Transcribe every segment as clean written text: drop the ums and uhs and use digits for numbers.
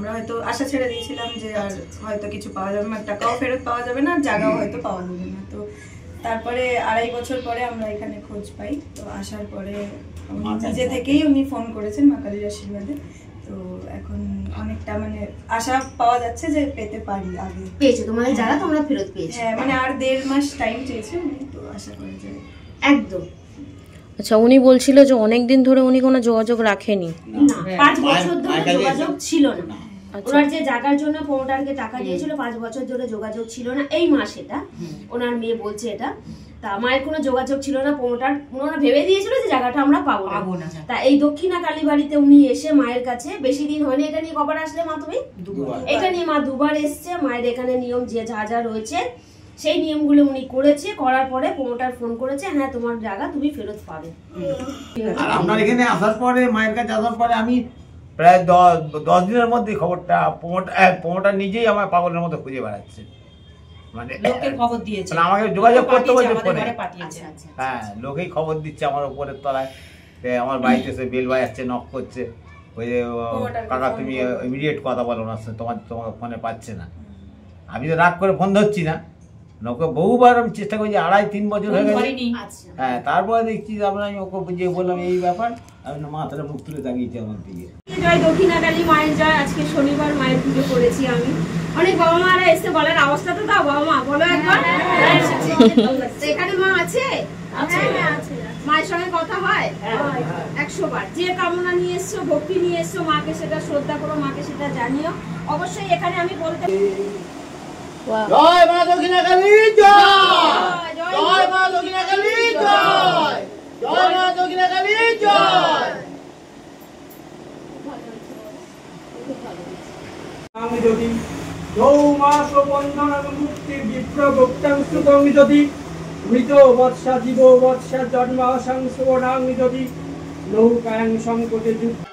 আমরা হয়তো আশা ছেড়ে দিয়েছিলাম যে আর হয়তো কিছু পাওয়া যাবে না, টাকাও ফেরত পাওয়া যাবে না, জায়গাও হয়তো পাওয়া যাবে না। তো তারপরে 2.5 বছর পরে আমরা এখানে খোঁজ পাই। তো আসার পরে নিজে থেকেই উনি ফোন করেছেন মা কালীর আশীর্বাদে। তো এখন অনেকটা মানে আশা পাওয়া যাচ্ছে যে পেতে পারি। আগে পেয়েছো তোমাদের জায়গা, তোমরা ফেরত পেয়েছো। হ্যাঁ, মানে আর 1.5 মাস টাইম চেয়েছে উনি, তো আশা করি যে একদম। আচ্ছা, উনি বলছিল যে অনেক দিন ধরে উনি কোনো যোগাযোগ রাখেনি, না 5 বছর ধরে যোগাযোগ ছিল না। ওনার যে জায়গার জন্য প্রমোটারকে টাকা দিয়েছিল 5 বছর ধরে যোগাযোগ ছিল না। এই মাস এটা ওনার মেয়ে বলছে এটা, তা মায়ের কোনো যোগাযোগ ছিল না। প্রমোটার ওনারা ভেবে দিয়েছিল যে জায়গাটা আমরা পাবো না। তা এই দক্ষিণা কালীবাড়িতে উনি এসে মায়ের কাছে, বেশি দিন হয়নি, এটা নিয়ে কবার আসলে মা তুমি? এটা নিয়ে মা 2 বার এসছে। মায়ের এখানে নিয়ম যে যা যা রয়েছে সেই নিয়মগুলো উনি করেছে। করার পরে প্রমোটার ফোন করেছে, হ্যাঁ তোমার জায়গা তুমি ফেরত পাবে। আর আপনার এখানে আসার পরে, মায়ের কাছে আসার পরে আমি প্রায় 10 দিনের মধ্যে খবরটা প্রমোটার নিজেই আমার পাগলের মতো খুঁজে বেড়াচ্ছে। মানে লোকের খবর দিয়েছে, আমাকে যোগাযোগ করতে বলছে ফোনে। হ্যাঁ, লোকেই খবর দিচ্ছে আমার উপরের তলায়, আমার বাড়িতে এসে বেল বাজাচ্ছে, নক করছে, ওই যে কাকা তুমি ইমিডিয়েট কথা বলো ওনার সাথে, তোমাকে ফোনে পাচ্ছে না। আমি তো রাগ করে ফোন ধরছি না, ওকে বহুবার আমি চেষ্টা করছি, 2.5-3 বছর হয়ে গেছে। হ্যাঁ, তারপরে দেখছি আপনার, আমি ওকে বুঝিয়ে বললাম এই ব্যাপার, আমি মাথাটা মুখ তুলে তাকিয়েছি আমার দিকে। জয় দক্ষিণা কালী মায়ের জয়। আজকে শনিবার মায়ের পুজো করেছি আমি। অনেক বাবা মারা এসে বলেন অবস্থা তো দাও, বাবা মা বলো একবার। এখানে মা আছে? মায়ের সঙ্গে কথা হয় 100 বার। যে কামনা নিয়ে এসছো, ভক্তি নিয়ে এসছো, মাকে সেটা শ্রদ্ধা করো, মাকে সেটা জানিও। অবশ্যই এখানে আমি বলতে জয় মা দক্ষিণা কালী জয়, জয় মা দক্ষিণা কালী জয়, জয় মা দক্ষিণা কালী জয়। আমি যদি নৌমাস বন্ধন মুক্তির বিপ্র ভক্তাংশুতং যদি মৃত বৎসা জীব বৎসা জন্মাশংসনাং যদি নৌকায়াং সংকটে যুক্ত।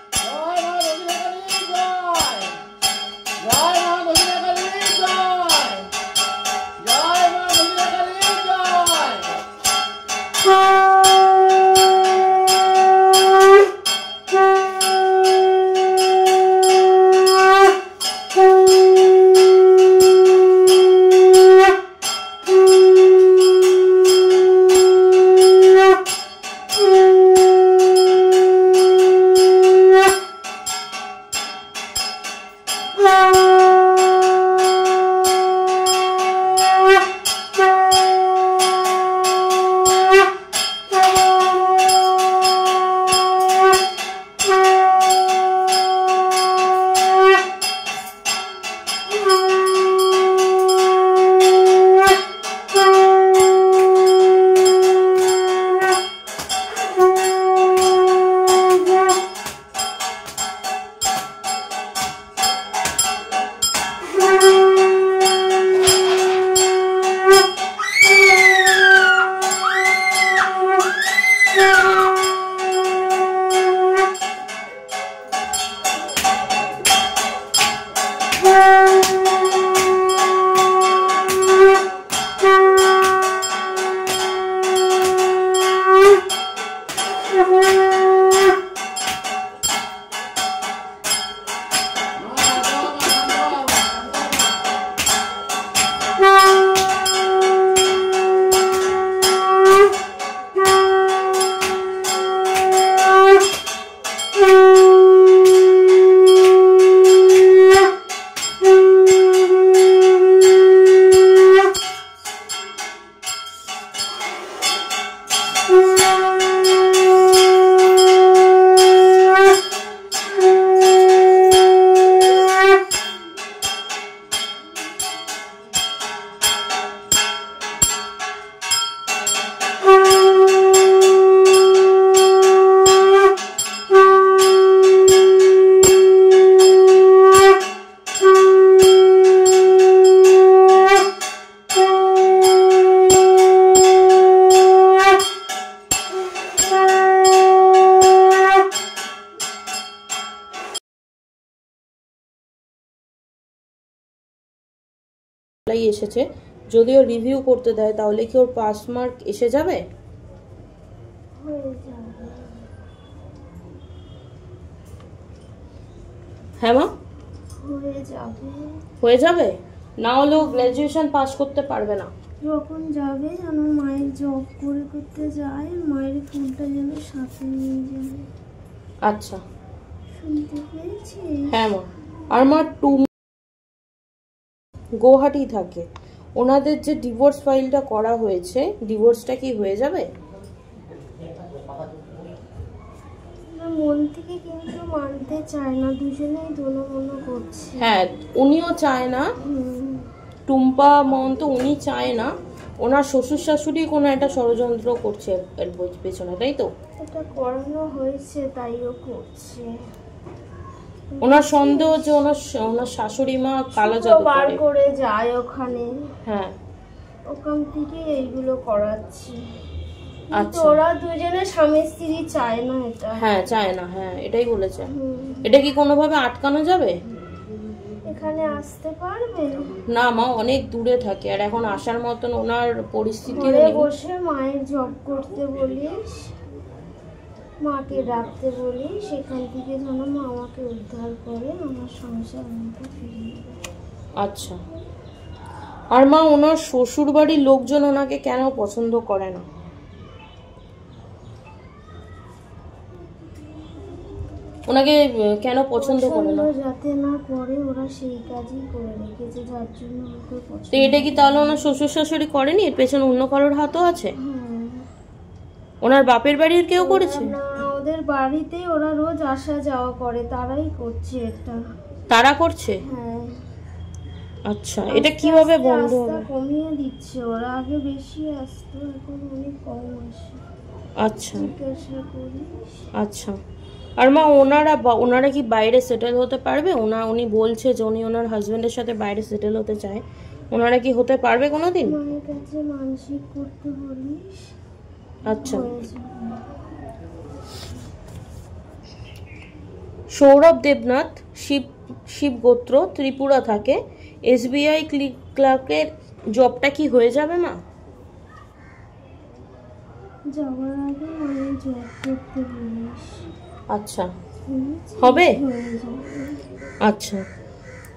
এসেছে, যদিও রিভিউ করতে দেয় তাহলে কি ওর পাস মার্ক এসে যাবে? হ্যাঁ মা, হয়ে যাবে? না হলেও গ্র্যাজুয়েশন পাস করতে পারবে না। যখন যাবে যেন মায়ের জব করতে যায়, মায়ের ফুলটা যেন সাথে নিয়ে যাবে। আচ্ছা, শুনতে পেয়েছি। হ্যাঁ মা। আর মা গুয়াহাটি থাকে, ওনাদের যে ডিভোর্স ফাইলটা করা হয়েছে, ডিভোর্সটা কি হয়ে যাবে? মন থেকে কিন্তু মানতে চায় না, দুজনেই দোনো করছে। হ্যাঁ, উনিও চায় না, টুম্পা মহন্ত উনি চায় না, ওনার শ্বশুর শাশুড়ি কোনো একটা ষড়যন্ত্র করছে এর পেছনে, তাই তো? এটা করানো হয়েছে, তাইও করছে। ওনার সন্দেহ যে ওনার শাশুড়ি মা কালো জাদু করে যায় ওখানে। হ্যাঁ, ওখান থেকে এইগুলো করাচ্ছে। আচ্ছা, ওরা দুজনে স্বামী স্ত্রী চায় না এটা। হ্যাঁ চায় না, হ্যাঁ এটাই বলেছে। এটা কি কোনোভাবে আটকানো যাবে? এখানে আসতে পারবে না মা, অনেক দূরে থাকে, আর এখন আসার মতন ওনার পরিস্থিতি বসে মায়ের জব করতে বলিস, মাকে ডাকতে বলি, সেখান থেকে যেন মা আমাকে উদ্ধার করে আমার সংসার আমাকে ফিরিয়ে দেয়। আচ্ছা, আর মা ওনার শ্বশুর বাড়ির লোকজন ওনাকে কেন পছন্দ করে না? ওনাকে কেন পছন্দ করে না? যাতে না করে, ওরা সেই কাজই করে রেখেছে, যার জন্য ওকে পছন্দ। তো এটা কি তাহলে ওনার শ্বশুর শাশুড়ি করেনি? এর পেছনে অন্য কারোর হাতও আছে? ওনার বাপের বাড়ির কেউ করেছে? না, ওদের বাড়িতে ওরা রোজ আসা যাওয়া করে, তারাই করছে এটা। তারা করছে? হ্যাঁ। আচ্ছা, এটা কিভাবে বন্ধ হবে? কমিয়ে দিচ্ছে ওরা, আগে বেশি আসতো, এখন অনেক কম আসে। আচ্ছা জিজ্ঞাসা করিস। আচ্ছা, আর মা ওনারা কি বাইরে সেটেল হতে পারবে? উনি বলছে যে উনি ওনার হাজবেন্ডের সাথে বাইরে সেটেল হতে চায়, ওনারা কি হতে পারবে কোনোদিন? মায়ের কাছে মানসিক করতে বলিস। আচ্ছা, সৌরভ দেবনাথ, শিব গোত্র, ত্রিপুরা থাকে, SBI ক্লার্কের জবটা কি হয়ে যাবে মা? যাওয়ার আগে মায়ের জব করতে বলিস। আচ্ছা, হবে? আচ্ছা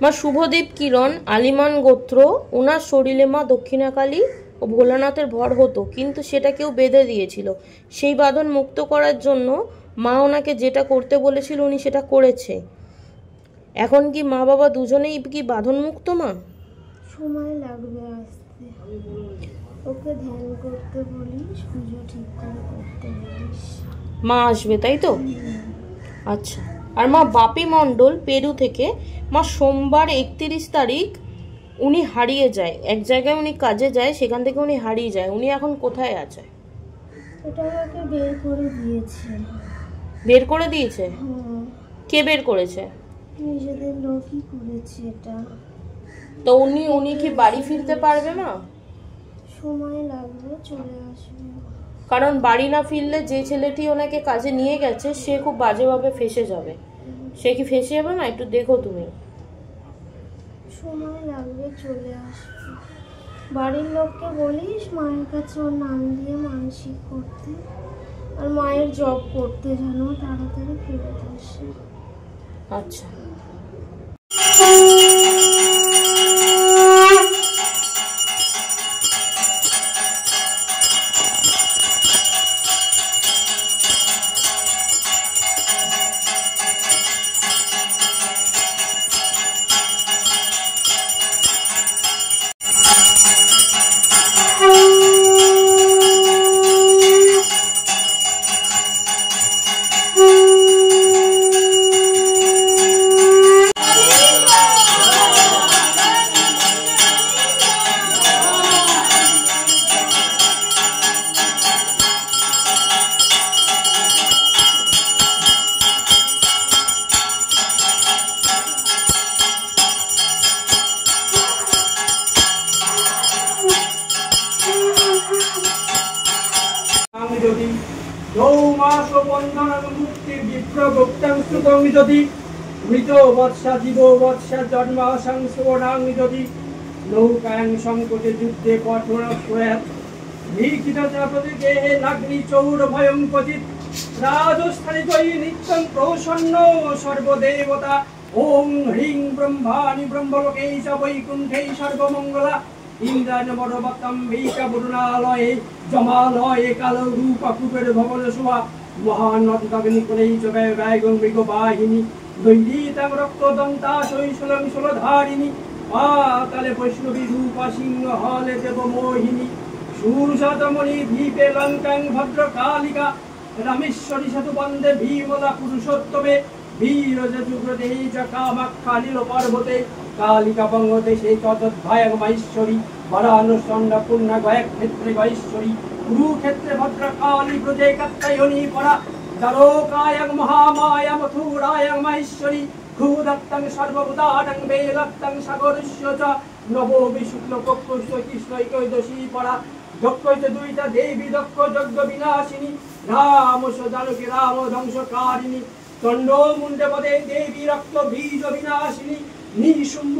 মা, শুভদীপ কিরণ, আলিমান গোত্র, ওনার শরীরে মা দক্ষিণাকালী ও ভোলানাথের ভর হতো, কিন্তু সেটা কেউ বেঁধে দিয়েছিল। সেই বাঁধন মুক্ত করার জন্য মা ওনাকে যেটা করতে বলেছিল উনি সেটা করেছে। এখন কি মা বাবা দুজনেই কি বাঁধন মুক্ত মা? সময় লাগবে আসতে, ওকে ধ্যান করতে বলিস, পুজো ঠিক করে করতে বলিস। মা আসবে তাই তো? আচ্ছা, আর মা বাপি মণ্ডল, পেরু থেকে, মা সোমবার 31 তারিখ উনি হারিয়ে যায়, এক জায়গায় উনি কাজে যায়, সেখান থেকে উনি হারিয়ে যায়। উনি এখন কোথায় আছে? এটা ওকে বের করে দিয়েছে। বের করে দিয়েছে? কে বের করেছে? নিজেদের লোকই করেছে এটা। তো উনি কি বাড়ি ফিরতে পারবে না? সময় লাগবে, চলে আসবে। কারণ বাড়ি না ফিরলে যে ছেলেটি ওনাকে কাজে নিয়ে গেছে সে খুব বাজেভাবে ফেসে যাবে। সে কি ফেসে যাবে না? একটু দেখো তুমি। সময় লাগবে, চলে আসবে। বাড়ির লোককে বলিস মায়ের কাছে ওর নাম দিয়ে মানসিক করতে, আর মায়ের জব করতে যেন তাড়াতাড়ি ফেরত আসে। আচ্ছা, যদি যৌমাস বন্ধন মুক্তি বিপ্রভুক্তং সুতং যদি মৃত বৎসা জীব বৎসা জন্মাশংসোনাং যদি নৌকায়ং সংকটে যুদ্ধে কঠোর প্রয়াত লিখিত চাপদে গেহে নাগ্নি চৌর ভয়ং পজিত রাজস্থানে জয়ী নিত্যং প্রসন্ন সর্বদেবতা ওং হ্রিং ব্রহ্মাণি ব্রহ্মলোকে চ বৈকুণ্ঠে সর্বমঙ্গলা ইন্দ্রাণ বড়বত্তম বৈকা বরুণালয়ে জমালয়ে কালো রূপ কুবের ভবন শোভা মহান অধিকাগ্নি করে ব্যয়গং মৃগ বাহিনী দৈন্দিতাং রক্ত দন্তা শৈশলং শূলধারিণী পাতালে বৈষ্ণবী রূপা সিংহ হলে দেব মোহিনী সুরসাতমণি দ্বীপে লঙ্কাং ভদ্র কালিকা রামেশ্বরী সেতু বন্দে ভীমলা পুরুষোত্তমে বীর যুগ্রদে চ কামাখ্যা নীল পর্বতে কালিকা বঙ্গদেশে চতুর্ভায়ং মহেশ্বরী বরানুসন্ড পূর্ণ গয়ক ক্ষেত্রে গয়েশ্বরী কুরুক্ষেত্রে ভদ্র কালী ব্রজে কাত্তায়নী পরা দ্বারকায়ং মহামায়া মথুরায়ং মহেশ্বরী ক্ষুদত্তং সর্বভূতানাং বেলত্তং সাগরস্য চ নবমী শুক্ল পক্ষ কৃষ্ণৈকদশী পরা দক্ষৈতে দুইটা দেবী দক্ষ যজ্ঞ বিনাশিনী রাম জানকী রাম ধ্বংসকারিণী চণ্ড মুন্ডে পদে দেবী রক্ত বীজ বিনাশিনী নিশুম্ভ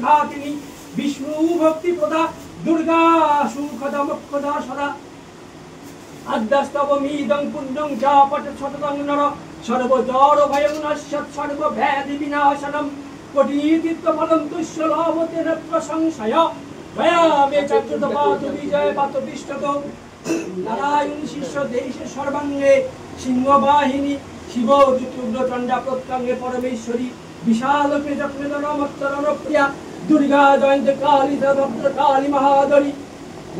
ঘাতিনী বিষ্ণু ভক্তি প্রদা দুর্গা সুখদা মুখদা সদা আদ্যাস্তবমিদং পুণ্যং যা পট শতদং নর সর্বজড় ভয়ং নশ্যৎ সর্বব্যাধি বিনাশনম কোটিতীর্থ ফলং তুষ্য লভতে ন প্রসংশয় ভয়ামে চক্রত পাতু বিজয় পাতু তিষ্ঠত নারায়ণ শিষ্য দেশে সর্বাঙ্গে সিংহবাহিনী শিব চতুর্দ চণ্ডা প্রত্যঙ্গে পরমেশ্বরী বিশালকে যত্নে নমত্তরণপ্রিয়া দুর্গা জয়ন্ত কালী ভদ্র কালী মহাদরী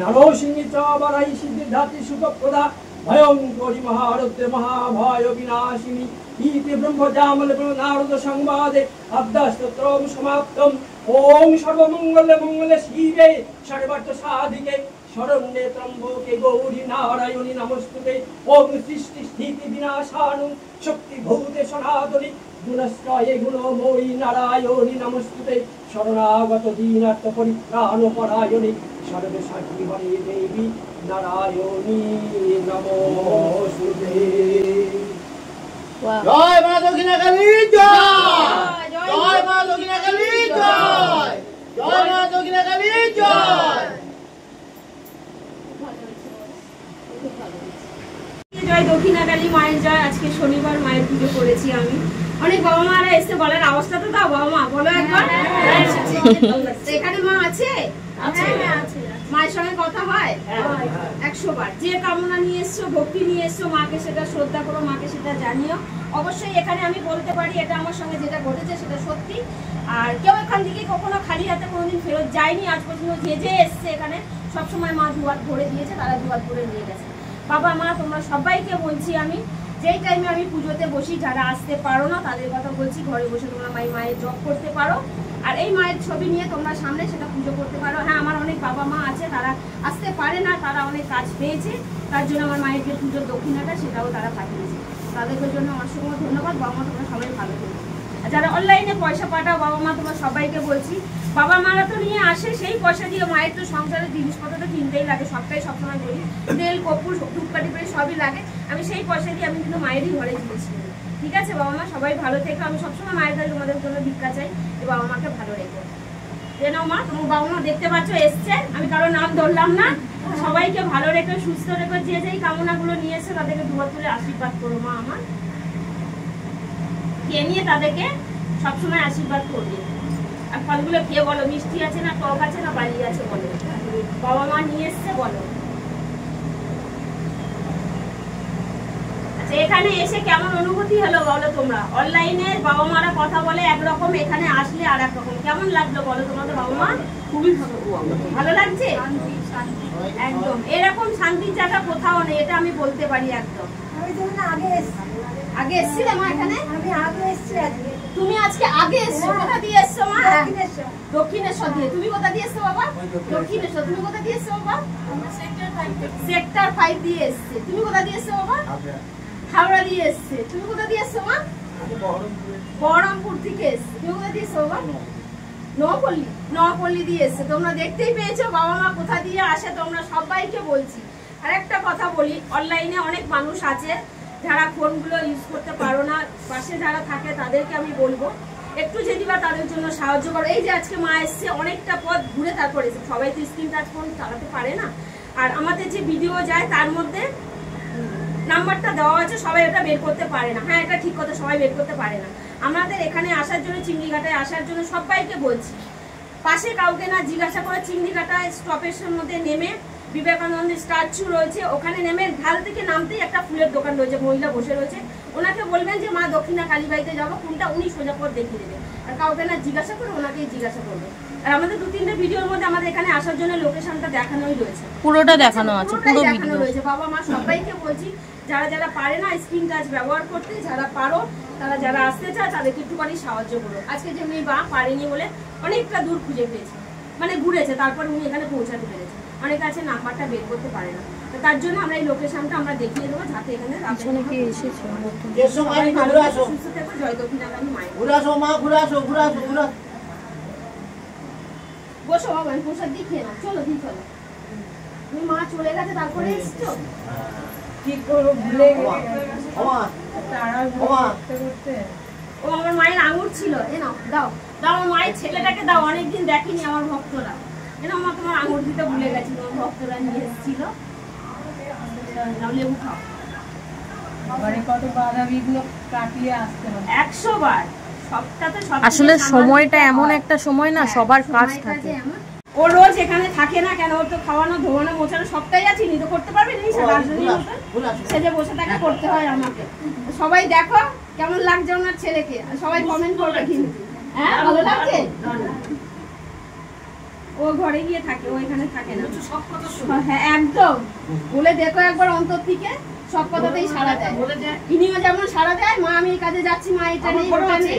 নরসিংহী চ বরাই সিদ্ধিধাত্রী সুখপ্রদা ভয়ঙ্করী মহারুদ্রে মহাভয় বিনাশিনী ইতি ব্রহ্মজামল নারদ সংবাদে অর্ধস্তোত্রম সমাপ্তম ওং সর্বমঙ্গলে মঙ্গলে শিবে সর্বার্থ সাধিকে শরণ্যে ত্রম্বকে গৌরী নারায়ণী নমস্তুতে ওং সৃষ্টি স্থিতি বিনাশানু শক্তি ভূতে সনাতনী গুণশ্রয়ে গুণময়ী নারায়ণী নমস্তুতে শরণাগত দীনার্থ পরিত্রাণ পরায়ণী সর্বসাক্ষী বলে দেবী নারায়ণী নমস্তুতে। জয় মা দক্ষিণাকালী জয়, জয় মা দক্ষিণাকালী জয়, জয় মা দক্ষিণাকালী জয়। জয় দক্ষিণাকালী মায়ের জয়। আজকে শনিবার মায়ের পুজো করেছি আমি। অনেক বাবা মারা এসে বলার অবস্থা তো দাও, বাবা মা বলো একবার। এখানে মা আছে? মায়ের সঙ্গে কথা হয় 100 বার। যে কামনা নিয়ে এসছো, ভক্তি নিয়ে এসছো, মাকে সেটা শ্রদ্ধা করো, মাকে সেটা জানিও। অবশ্যই এখানে আমি বলতে পারি এটা আমার সঙ্গে যেটা ঘটেছে সেটা সত্যি। আর কেউ এখান থেকে কখনো খালি হাতে কোনোদিন ফেরত যায়নি আজ পর্যন্ত। যে যে এসছে এখানে সবসময় মা দুয়ার ভরে দিয়েছে, তারা দুয়ার ভরে নিয়ে গেছে। বাবা মা তোমরা সবাইকে বলছি আমি, যেই টাইমে আমি পুজোতে বসি, যারা আসতে পারো না তাদের কথা বলছি, ঘরে বসে তোমরা মায়ের জপ করতে পারো। আর এই মায়ের ছবি নিয়ে তোমরা সামনে সেটা পুজো করতে পারো। হ্যাঁ, আমার অনেক বাবা মা আছে তারা আসতে পারে না, তারা অনেক কাজ পেয়েছে, তার জন্য আমার মায়ের যে পুজোর দক্ষিণাটা সেটাও তারা পাঠিয়েছে। তাদেরকে জন্য অসংখ্য ধন্যবাদ। বাবা মা তোমরা সবাই ভালো থেকো। আর যারা অনলাইনে পয়সা পাঠাও বাবা মা তোমরা সবাইকে বলছি, বাবা মারা তো নিয়ে আসে, সেই পয়সা দিয়ে মায়ের তো সংসারের জিনিসপত্র তো কিনতেই লাগে, সবটাই সবসময় বলি, তেল কপুর ধূপকাঠি করে সবই লাগে। আমি সেই পয়সা দিয়ে আমি কিন্তু মায়েরই ঘরে গিয়েছি। ঠিক আছে বাবা মা সবাই ভালো থেকো। আমি সবসময় মায়ের কাছে তোমাদের জন্য ভিক্ষা চাই যে বাবা মাকে ভালো রেখো। যেন মা তোমার বাবা মা দেখতে পাচ্ছ এসছে, আমি কারো নাম ধরলাম না। সবাইকে ভালো রেখো, সুস্থ রেখো। যে যেই কামনাগুলো নিয়ে এসে তাদেরকে দুবার তুলে আশীর্বাদ করো মা আমার। খেয়ে নিয়ে তাদেরকে সবসময় আশীর্বাদ করবে। আর ফলগুলো খেয়ে বলো মিষ্টি আছে না টক আছে না বালি আছে বলো। বাবা মা নিয়ে এসছে বলো। আচ্ছা, এখানে এসে কেমন অনুভূতি হলো বলো তোমরা? অনলাইনে বাবা মারা কথা বলে একরকম, এখানে আসলে আর এক রকম। কেমন লাগলো বলো তোমাদের বাবা মা? খুবই ভালো লাগছে। একদম এরকম শান্তির জায়গা কোথাও নেই, এটা আমি বলতে পারি একদম। আগে এসছিলে মা এখানে? আমি আগে এসেছি আজকে। তুমি আজকে আগে এসছো? কোথা দিয়ে এসছো মা? দক্ষিণেশ্বর দিয়ে। তুমি কোথা দিয়ে এসছো বাবা? দক্ষিণেশ্বর। তুমি কোথা দিয়ে এসছো বাবা? সেক্টর 5 দিয়ে এসছে। তুমি কোথা দিয়ে এসছো বাবা? হাওড়া দিয়ে এসছে। তুমি কোথা দিয়ে এসছো মা? বহরমপুর থেকে এসছে। তুমি কোথা দিয়ে এসছো বাবা? নয়াপল্লী দিয়ে এসছে। তোমরা দেখতেই পেয়েছো বাবা মা কোথা দিয়ে আসে। তোমরা সবাইকে বলছি আর একটা কথা বলি, অনলাইনে অনেক মানুষ আছে যারা ফোনগুলো ইউজ করতে পারো না, পাশে যারা থাকে তাদেরকে আমি বলবো একটু যদি বা তাদের জন্য সাহায্য করো। এই যে আজকে মা এসছে, অনেকটা পথ ঘুরে তারপর এসে, সবাই তো স্ক্রিন টাচ ফোন চালাতে পারে না। আর আমাদের যে ভিডিও যায় তার মধ্যে নাম্বারটা দেওয়া আছে, সবাই এটা বের করতে পারে না। হ্যাঁ, এটা ঠিক কথা, সবাই বের করতে পারে না। আমাদের এখানে আসার জন্য, চিংড়িঘাটায় আসার জন্য সবাইকে বলছি, পাশে কাউকে না জিজ্ঞাসা করে চিংড়িঘাটায় স্টপেজের মধ্যে নেমে বিবেকানন্দের স্ট্যাচু রয়েছে, ওখানে নেমে ঢাল থেকে নামতেই একটা ফুলের দোকান রয়েছে, মহিলা বসে রয়েছে, ওনাকে বলবেন যে মা দক্ষিণা কালীবাড়িতে যাবো, কোনটা উনি সোজা পথ দেখিয়ে দেবেন। আর কাউকে না জিজ্ঞাসা করে ওনাকেই জিজ্ঞাসা করবে। আর আমাদের 2-3টে ভিডিওর মধ্যে আমাদের এখানে আসার জন্য লোকেশনটা দেখানোই রয়েছে, পুরোটা দেখানো আছে, পুরো দেখানো ভিডিও রয়েছে। বাবা মা সবাইকে বলছি, যারা যারা পারে না স্ক্রিন টাচ ব্যবহার করতে, যারা পারো তারা যারা আসতে চায় তাদেরকে একটুখানি সাহায্য করো। আজকে যে মেয়ে বা পারেনি বলে অনেকটা দূর খুঁজে পেয়েছে, মানে ঘুরেছে, তারপরে উনি এখানে পৌঁছাতে পেরেছে। অনেকে আছে নাম্বারটা বের করতে পারে না, তো তার জন্য আমরা এই লোকেশনটা আমরা দেখিয়ে দেবো, যাতে এখানে সবাই ভালো সুস্থ থেকো। জয় দক্ষিণাকালী মায়ের। বসো বাবা, আমি প্রসাদ দিয়ে খেয়ে নাও। চলো দি চলো, তুমি মা চলে গেছে তারপরে এসছো, কি করবো ভুলে ও আমার মায়ের আঙুর ছিল, এ নাও দাও দাও, আমার মায়ের ছেলেটাকে দাও, অনেকদিন দেখিনি আমার ভক্তরা, এ নাও মা তোমার আঙুর দিতে ভুলে গেছি, তোমার ভক্তরা নিয়ে এসেছিল, নাও লেবু খাও। মানে কত বাধা বিঘ্ন কাটিয়ে আসতে হবে 100 বার। সবটাতে সব আসলে সময়টা এমন একটা সময় না, সবার কাজ থাকে। ও রোজ এখানে থাকে না কেন, ওর তো খাওয়ানো ধোয়ানো মোছানো সবটাই আছে, নি তো করতে পারবে না, সে যে বসে থাকে করতে হয় আমাকে। সবাই দেখো কেমন লাগছে ওনার ছেলেকে, সবাই কমেন্ট করবে কিন্তু, হ্যাঁ ভালো লাগছে। ও ঘরে গিয়ে থাকে, ও এখানে থাকে না। হ্যাঁ একদম, বলে দেখো একবার অন্তর থেকে, সব কথাতেই সাড়া দেয়। ইনিও যেমন সাড়া দেয়, মা আমি এই কাজে যাচ্ছি, মা এটা নেই ওটা নেই,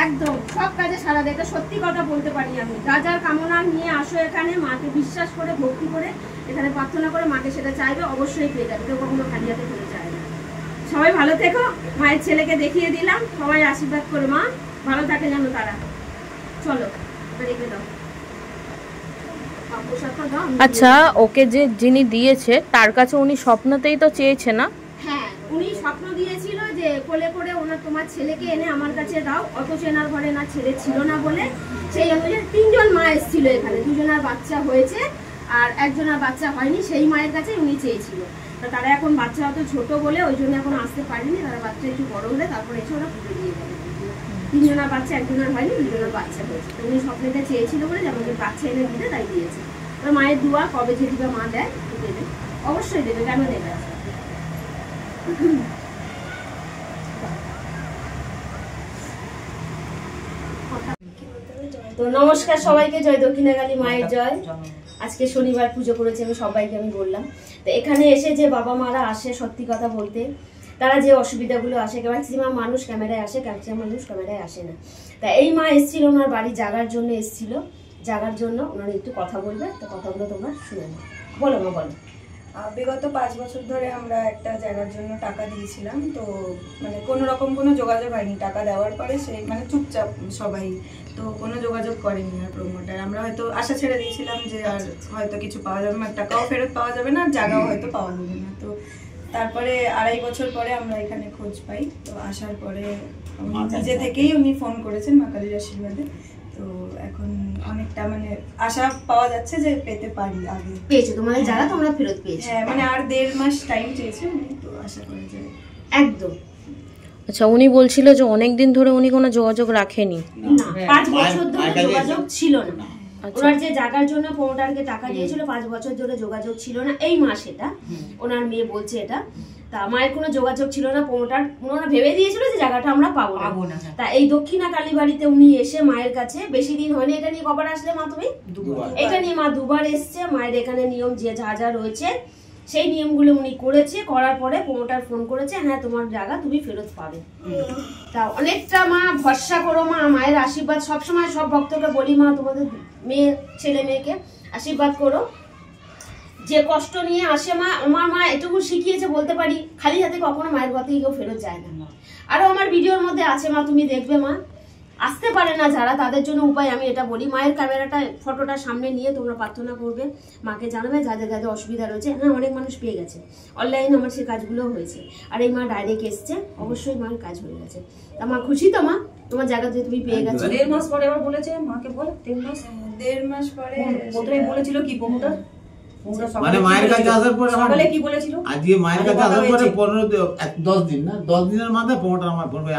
একদম সব কাজে সাড়া দেয়। এটা সত্যি কথা বলতে পারি আমি। যা যার কামনা নিয়ে আসো এখানে, মাকে বিশ্বাস করে ভক্তি করে এখানে প্রার্থনা করে মাকে সেটা চাইবে, অবশ্যই পেয়ে যাবে, কেউ কখনো খালি হাতে ফিরে চায় না। সবাই ভালো থেকো, মায়ের ছেলেকে দেখিয়ে দিলাম, সবাই আশীর্বাদ করে মা ভালো থাকে যেন তারা। চলো রেখে দাও। আচ্ছা, ওকে যে যিনি দিয়েছে তার কাছে উনি স্বপ্নতেই তো চেয়েছে না? হ্যাঁ, উনি স্বপ্ন দিয়েছিল যে কোলে করে ওনার তোমার ছেলেকে এনে আমার কাছে দাও, অত চেনার ঘরে না ছেলে ছিল না বলে সেই অনুযায়ী 3জন মা এসেছিল এখানে, 2জনের বাচ্চা হয়েছে আর একজনের বাচ্চা হয়নি, সেই মায়ের কাছে উনি চেয়েছিল। তো তারা এখন বাচ্চা অত ছোট বলে ওই জন্য এখন আসতে পারেনি, তারা বাচ্চা একটু বড় হলে তারপরে এসে ওরা পুজো দিয়ে যাবে। 3জনের বাচ্চা, একজনের হয়নি, 2জনের বাচ্চা হয়েছে। তো উনি স্বপ্নটা চেয়েছিল বলে যে আমাকে বাচ্চা এনে দিতে, তাই দিয়েছে। ওর মায়ের দুয়া, কবে যে দিবে মা দেয় দেবে, অবশ্যই দেবে, কেন দেবে। তো নমস্কার সবাইকে, জয় দক্ষিণাকালী মায়ের জয়। আজকে শনিবার পুজো করেছি আমি, সবাইকে আমি বললাম। তো এখানে এসে যে বাবা মারা আসে, সত্যি কথা বলতে তারা যে অসুবিধাগুলো আসে, ম্যাক্সিমাম মানুষ ক্যামেরায় আসে, ম্যাক্সিমাম মানুষ ক্যামেরায় আসে না। তা এই মা এসেছিল ওনার বাড়ি জাগার জন্য, এসেছিল জাগার জন্য, ওনারা একটু কথা বলবে, তো কথাগুলো তোমরা শুনে নাও। বলো মা বলো। বিগত 5 বছর ধরে আমরা একটা জায়গার জন্য টাকা দিয়েছিলাম, তো মানে কোনো রকম কোনো যোগাযোগ হয়নি। টাকা দেওয়ার পরে সেই মানে চুপচাপ সবাই, তো কোনো যোগাযোগ করেনি আর প্রমোটার। আমরা হয়তো আশা ছেড়ে দিয়েছিলাম যে আর হয়তো কিছু পাওয়া যাবে না, টাকাও ফেরত পাওয়া যাবে না, জায়গাও হয়তো পাওয়া যাবে না। তো তারপরে 2.5 বছর পরে আমরা এখানে খোঁজ পাই। তো আসার পরে নিজে থেকেই উনি ফোন করেছেন মা কালীর আশীর্বাদে। তো এখন অনেকটা মানে আশা পাওয়া যাচ্ছে যে পেতে পারি। আগে পেয়েছো তোমাদের জায়গা, তোমরা ফেরত পেয়েছো। হ্যাঁ, মানে আর 1.5 মাস টাইম চেয়েছে উনি, তো আশা করি যে একদম। আচ্ছা, উনি বলছিল যে অনেকদিন ধরে উনি কোনো যোগাযোগ রাখেনি, না 5 বছর ধরে যোগাযোগ ছিল না। ওনার যে জায়গার জন্য প্রমোটারকে টাকা দিয়েছিল 5 বছর ধরে যোগাযোগ ছিল না। এই মাস এটা ওনার মেয়ে বলছে এটা, তা মায়ের কোনো যোগাযোগ ছিল না। প্রমোটার ওনারা ভেবে দিয়েছিল যে জায়গাটা আমরা পাবো না। তা এই দক্ষিণা কালী বাড়িতে উনি এসে মায়ের কাছে, বেশি দিন হয়নি, এটা নিয়ে কবার আসলে মা তুমি? এটা নিয়ে মা 2 বার এসছে। মায়ের এখানে নিয়ম যে যা যা রয়েছে সেই নিয়মগুলো উনি করেছে, করার পরে প্রমোটার ফোন করেছে, হ্যাঁ তোমার জায়গা তুমি ফেরত পাবে। তা অনেকটা মা ভরসা করো, মা মায়ের আশীর্বাদ সবসময়, সব ভক্তকে বলি মা তোমাদের মেয়ে ছেলে মেয়েকে আশীর্বাদ করো। যে কষ্ট নিয়ে আসে মা, আমার মা এটুকু শিখিয়েছে বলতে পারি, খালি হাতে কখনো মায়ের ঘর থেকে কেউ ফেরত যায় না। আরো আমার ভিডিওর মধ্যে আছে মা, তুমি দেখবে মা। আসতে পারে না যারা, তাদের জন্য উপায় আমি এটা বলি, মায়ের ক্যামেরাটা ফটোটা সামনে নিয়ে তোমরা প্রার্থনা করবে, মাকে জানাবে যাদের যাদের অসুবিধা রয়েছে। হ্যাঁ, অনেক মানুষ পেয়ে গেছে, অনলাইনে আমার সেই কাজগুলো হয়েছে। আর এই মা ডাইরেক্ট এসছে, অবশ্যই মায়ের কাজ হয়ে গেছে। তা মা খুশি তো মা, তোমার জায়গা দিয়ে তুমি পেয়ে গেছো। 1.5 মাস পরে আবার বলেছে মাকে বল, 3 মাস 1.5 মাস পরে প্রথমে বলেছিল কি প্রমোটার মানে মায়ের কাছে আসার পরে আমার সকালে কি বলেছিল? আজকে মায়ের কাছে আসার পরে 10 দিন না 10 দিনের মাথায় প্রমোটার আমার ফোন করে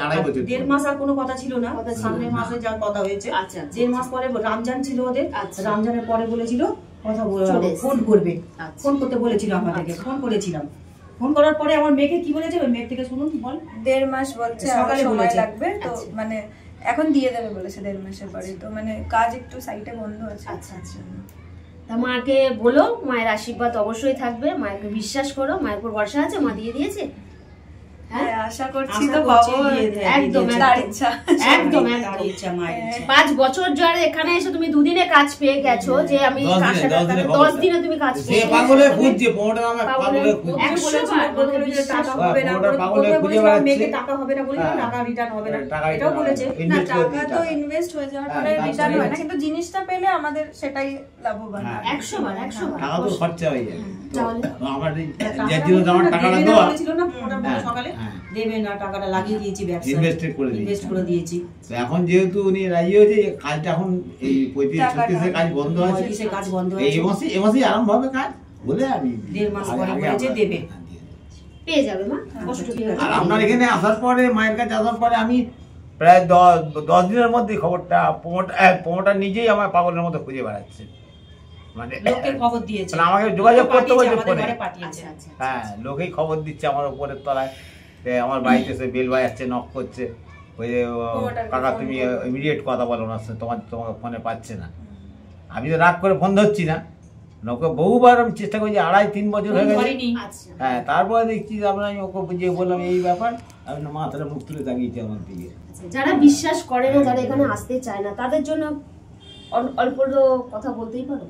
আড়াই বছর 1.5 মাস আর কোনো কথা ছিল না, সামনের মাসে যা কথা হয়েছে। আচ্ছা 1.5 মাস পরে রমজান ছিল ওদের, আচ্ছা। রমজানের পরে বলেছিল কথা চলে এসেছে। ফোন করবে, আচ্ছা। ফোন করতে বলেছিল আমাদেরকে, ফোন করেছিলাম। ফোন করার পরে আমার মেয়েকে কি বলেছে, ওই মেয়ের থেকে শুনুন বল। 1.5 মাস বলছে, সকালে সকালে সময় বলেছে। লাগবে তো আচ্ছা। মানে এখন দিয়ে দেবে বলেছে 1.5 মাসের পরে, তো মানে কাজ একটু সাইটে বন্ধ আছে। আচ্ছা আচ্ছা। তা মাকে বলো মায়ের আশীর্বাদ অবশ্যই থাকবে, মায়েরকে বিশ্বাস করো, মায়ের উপর ভরসা আছে, মা দিয়ে দিয়েছে। হ্যাঁ আশা করছি আশা তো করছি পাবো, দিয়ে দেবে, একদম, দিয়ে তার দেবে। ইচ্ছা। একদম তার একদম। ইচ্ছা, মায়ের ইচ্ছা। 5 বছর যারা এখানে এসে তুমি দুদিনে কাজ পেয়ে গেছো, যে আমি 10 দিনে তুমি কাজ সে পেয়ে পাগলে খুঁজছে প্রমোটার আমার পাগলে খুঁজছে। 100 বার প্রথমে বলেছিল টাকা হবে না, প্রমোটার পাগলে প্রথমে খুঁজে বলেছিল বেড়াচ্ছে। মেয়েকে টাকা হবে না, বলেছিল হ্যাঁ। টাকা রিটার্ন হবে না, টাকা এটাও বলেছে। না invest করে টাকা দিই তো টাকা। ইনভেস্ট হয়ে যাওয়ার হ্যাঁ, পরে তারপরে রিটার্ন হয় না, হচ্ছে। কিন্তু জিনিসটা পেলে আমাদের সেটাই লাভবান। হ্যাঁ। 100 বার 100 বার। টাকা তো খরচা হয়ে যায়। তাহলে? তো আমার এই টাকাটা যে জিনিস আমার বলেছিল না, টাকাটা দেবে না দেওয়া বলেছিল না, প্রমোটার বলে হ্যাঁ, সকালে হ্যাঁ। দেবে না, টাকাটা লাগিয়ে দিয়েছি ব্যবসায়, Invested করে দিয়েছি। ইনভেস্ট করে দিয়েছি। তো এখন যেহেতু উনি রাজি হয়েছে যে কাজটা এখন এই 35-36 কাজ বন্ধ আছে, 35 কাজ বন্ধ এই হয়েছে। মাসে আরম্ভ হবে কাজ বলে আমি 1.5 মাস পরে আগে বলেছে আমরা- দেবে। হ্যাঁ, দিয়ে দেবে। পেয়ে যাবে মা, কষ্ট ঠিক পেয়ে আছে। আর আপনার এখানে আসার পরে মায়ের কাছে আসার পরে আমি প্রায় 10 দিনের মধ্যে খবরটা প্রমোটার নিজেই আমার পাগলের মতো খুঁজে বেড়াচ্ছে, মানে লোককে খবর দিয়েছে, মানে আমাকে যোগাযোগ করতে বলছে আমাদের ফোনে। ঘরে পাঠিয়েছে। আচ্ছা আচ্ছা। হ্যাঁ লোকেই খবর দিচ্ছে আমার উপরের তলায়, যে আমার বাড়িতে এসে বেল বাজাচ্ছে, নক করছে, ওই যে প্রমোটারকে কাকা ফোন তুমি করো। ইমিডিয়েট কথা বলো ওনার সাথে, তোমাকে ফোনে পাচ্ছে না। আমি তো রাগ করে ফোন ধরছি না, ওকে বহুবার আমি চেষ্টা করছি, 2.5-3 বছর হয়ে গেছে। ধরেনি। আচ্ছা। হ্যাঁ তারপরে দেখছি যে আমি ওকে বুঝিয়ে বললাম এই ব্যাপার, আমি না মাথাটা মুখ তুলে তাকিয়েছি আমার দিকে। যারা বিশ্বাস করে না, যারা এখানে আসতে চায় না, তাদের জন্য অল্প কথা বলতেই পারো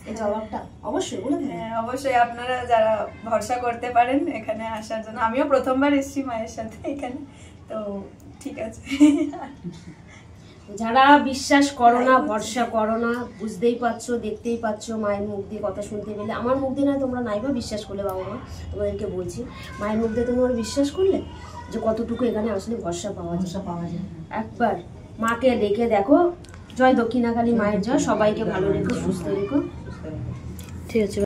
এই জবাবটা অবশ্যই বলে দেবে। হ্যাঁ অবশ্যই আপনারা যারা ভরসা করতে পারেন এখানে আসার জন্য, আমিও প্রথমবার এসেছি মায়ের সাথে এখানে, তো ঠিক আছে। যারা বিশ্বাস করো না, ভরসা করো না, বুঝতেই পারছো, দেখতেই পাচ্ছ, মায়ের মুখ দিয়ে কথা শুনতে পেলে, আমার মুখ দিয়ে না তোমরা নাইবা বিশ্বাস করলে, বাবা মা তোমাদেরকে বলছি, মায়ের মুখ দিয়ে তোমরা বিশ্বাস করলে যে কতটুকু এখানে আসলে ভরসা পাওয়া যায়। ভরসা পাওয়া যায়। একবার মাকে ডেকে দেখো। জয় দক্ষিণাকালী মায়ের জয়। সবাইকে ভালো রেখো, সুস্থ রেখো। ঠিক আছে।